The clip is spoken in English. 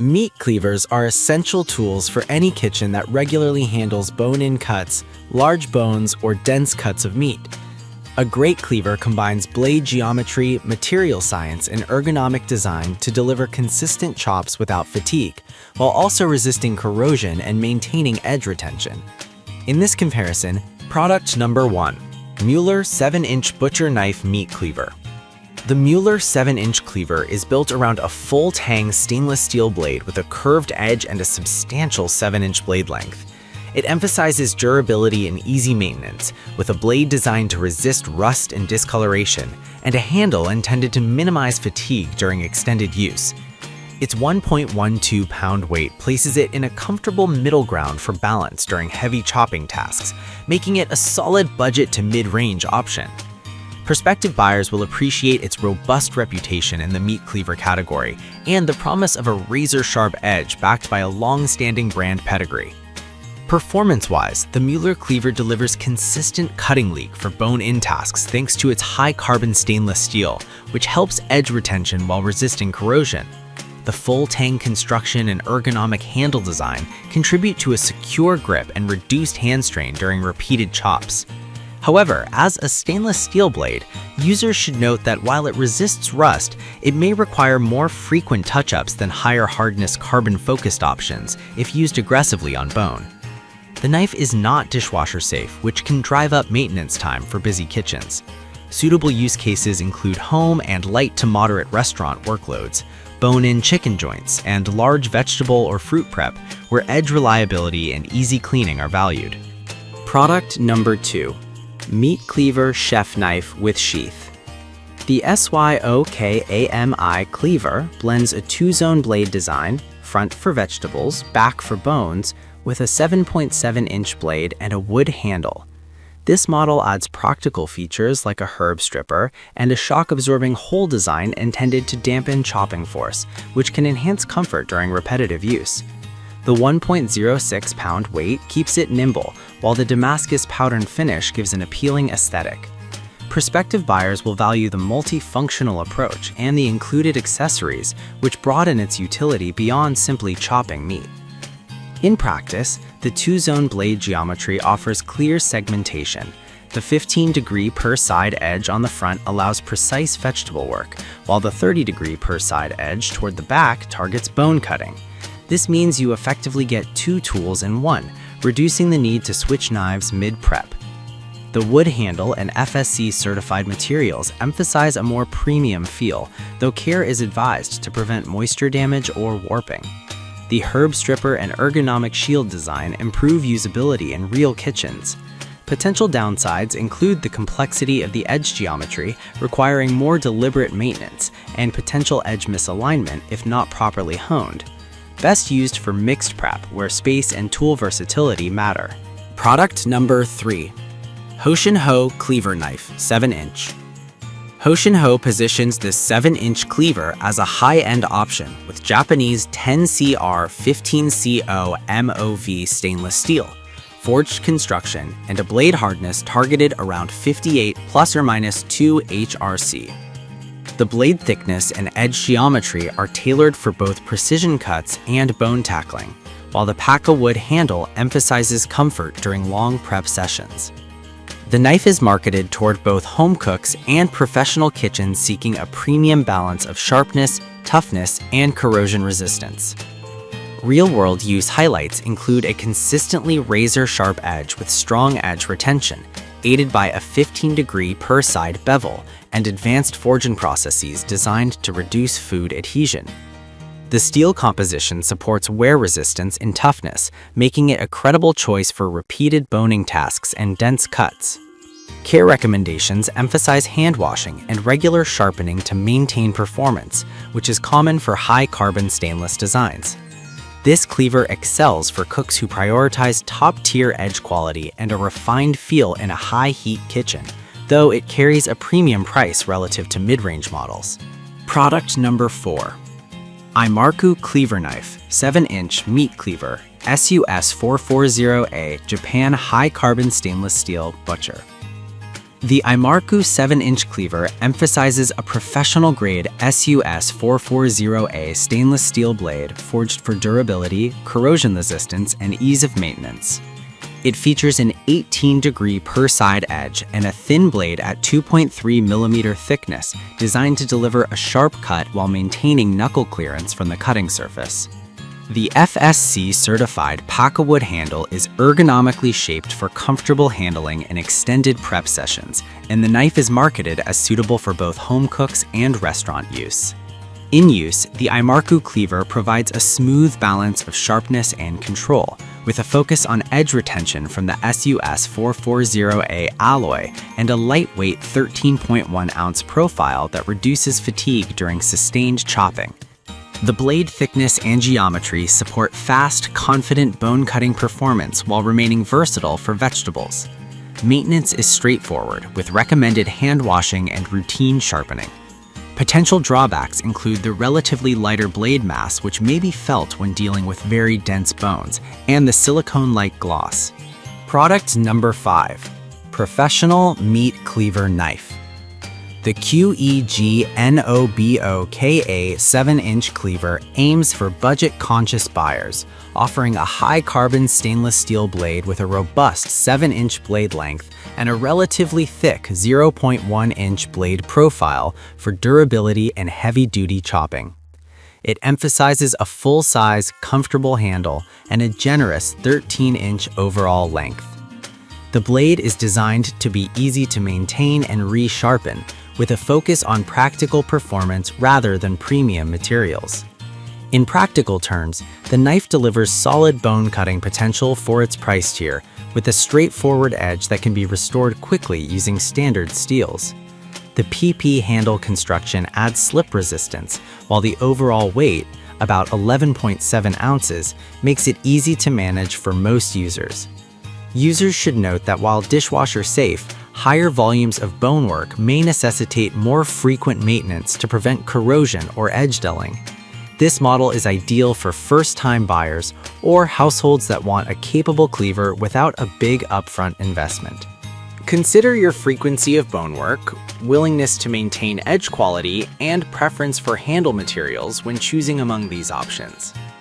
Meat cleavers are essential tools for any kitchen that regularly handles bone-in cuts, large bones, or dense cuts of meat. A great cleaver combines blade geometry, material science, and ergonomic design to deliver consistent chops without fatigue, while also resisting corrosion and maintaining edge retention. In this comparison, product number 1, Mueller 7-inch butcher knife meat cleaver. The Mueller 7-inch cleaver is built around a full-tang stainless steel blade with a curved edge and a substantial 7-inch blade length. It emphasizes durability and easy maintenance, with a blade designed to resist rust and discoloration, and a handle intended to minimize fatigue during extended use. Its 1.12-pound weight places it in a comfortable middle ground for balance during heavy chopping tasks, making it a solid budget to mid-range option. Prospective buyers will appreciate its robust reputation in the meat cleaver category and the promise of a razor-sharp edge backed by a long-standing brand pedigree. Performance-wise, the Mueller cleaver delivers consistent cutting leak for bone-in tasks thanks to its high-carbon stainless steel, which helps edge retention while resisting corrosion. The full-tang construction and ergonomic handle design contribute to a secure grip and reduced hand strain during repeated chops. However, as a stainless steel blade, users should note that while it resists rust, it may require more frequent touch-ups than higher hardness carbon-focused options if used aggressively on bone. The knife is not dishwasher safe, which can drive up maintenance time for busy kitchens. Suitable use cases include home and light to moderate restaurant workloads, bone-in chicken joints, and large vegetable or fruit prep, where edge reliability and easy cleaning are valued. Product number 2. Meat Cleaver Chef Knife with Sheath. The SYOKAMI Cleaver blends a two-zone blade design, front for vegetables, back for bones, with a 7.7-inch blade and a wood handle. This model adds practical features like a herb stripper and a shock-absorbing hole design intended to dampen chopping force, which can enhance comfort during repetitive use. The 1.06-pound weight keeps it nimble, while the Damascus pattern finish gives an appealing aesthetic. Prospective buyers will value the multifunctional approach and the included accessories, which broaden its utility beyond simply chopping meat. In practice, the two-zone blade geometry offers clear segmentation. The 15-degree per side edge on the front allows precise vegetable work, while the 30-degree per side edge toward the back targets bone cutting. This means you effectively get two tools in one, reducing the need to switch knives mid-prep. The wood handle and FSC-certified materials emphasize a more premium feel, though care is advised to prevent moisture damage or warping. The herb stripper and ergonomic shield design improve usability in real kitchens. Potential downsides include the complexity of the edge geometry, requiring more deliberate maintenance, and potential edge misalignment if not properly honed. Best used for mixed prep, where space and tool versatility matter. Product number 3. Hoshin-Ho Cleaver Knife 7-inch. Hoshin-Ho positions this 7-inch cleaver as a high-end option with Japanese 10CR 15CO MOV stainless steel, forged construction, and a blade hardness targeted around 58 ± 2 HRC. The blade thickness and edge geometry are tailored for both precision cuts and bone tackling, while the Paka wood handle emphasizes comfort during long prep sessions. The knife is marketed toward both home cooks and professional kitchens seeking a premium balance of sharpness, toughness, and corrosion resistance. Real-world use highlights include a consistently razor-sharp edge with strong edge retention, aided by a 15-degree per side bevel and advanced forging processes designed to reduce food adhesion. The steel composition supports wear resistance and toughness, making it a credible choice for repeated boning tasks and dense cuts. Care recommendations emphasize hand washing and regular sharpening to maintain performance, which is common for high-carbon stainless designs. This cleaver excels for cooks who prioritize top-tier edge quality and a refined feel in a high-heat kitchen, though it carries a premium price relative to mid-range models. Product number 4. Imarku Cleaver Knife 7-inch Meat Cleaver SUS 440A Japan High Carbon Stainless Steel Butcher. The Imarku 7-inch cleaver emphasizes a professional-grade SUS 440A stainless steel blade forged for durability, corrosion resistance, and ease of maintenance. It features an 18-degree per side edge and a thin blade at 2.3 millimeter thickness, designed to deliver a sharp cut while maintaining knuckle clearance from the cutting surface. The FSC-certified Paca wood handle is ergonomically shaped for comfortable handling and extended prep sessions, and the knife is marketed as suitable for both home cooks and restaurant use. In use, the Imarku cleaver provides a smooth balance of sharpness and control, with a focus on edge retention from the SUS 440A alloy and a lightweight 13.1-ounce profile that reduces fatigue during sustained chopping. The blade thickness and geometry support fast, confident bone-cutting performance while remaining versatile for vegetables. Maintenance is straightforward, with recommended hand washing and routine sharpening. Potential drawbacks include the relatively lighter blade mass, which may be felt when dealing with very dense bones, and the silicone-like gloss. Product number 5. Professional Meat Cleaver Knife. The QEG NOBOKA 7-inch cleaver aims for budget-conscious buyers, offering a high-carbon stainless steel blade with a robust 7-inch blade length and a relatively thick 0.1-inch blade profile for durability and heavy-duty chopping. It emphasizes a full-size, comfortable handle and a generous 13-inch overall length. The blade is designed to be easy to maintain and re-sharpen, with a focus on practical performance rather than premium materials. In practical terms, the knife delivers solid bone-cutting potential for its price tier, with a straightforward edge that can be restored quickly using standard steels. The PP handle construction adds slip resistance, while the overall weight, about 11.7 ounces, makes it easy to manage for most users. Users should note that while dishwasher safe, higher volumes of bonework may necessitate more frequent maintenance to prevent corrosion or edge dulling. This model is ideal for first-time buyers or households that want a capable cleaver without a big upfront investment. Consider your frequency of bonework, willingness to maintain edge quality, and preference for handle materials when choosing among these options.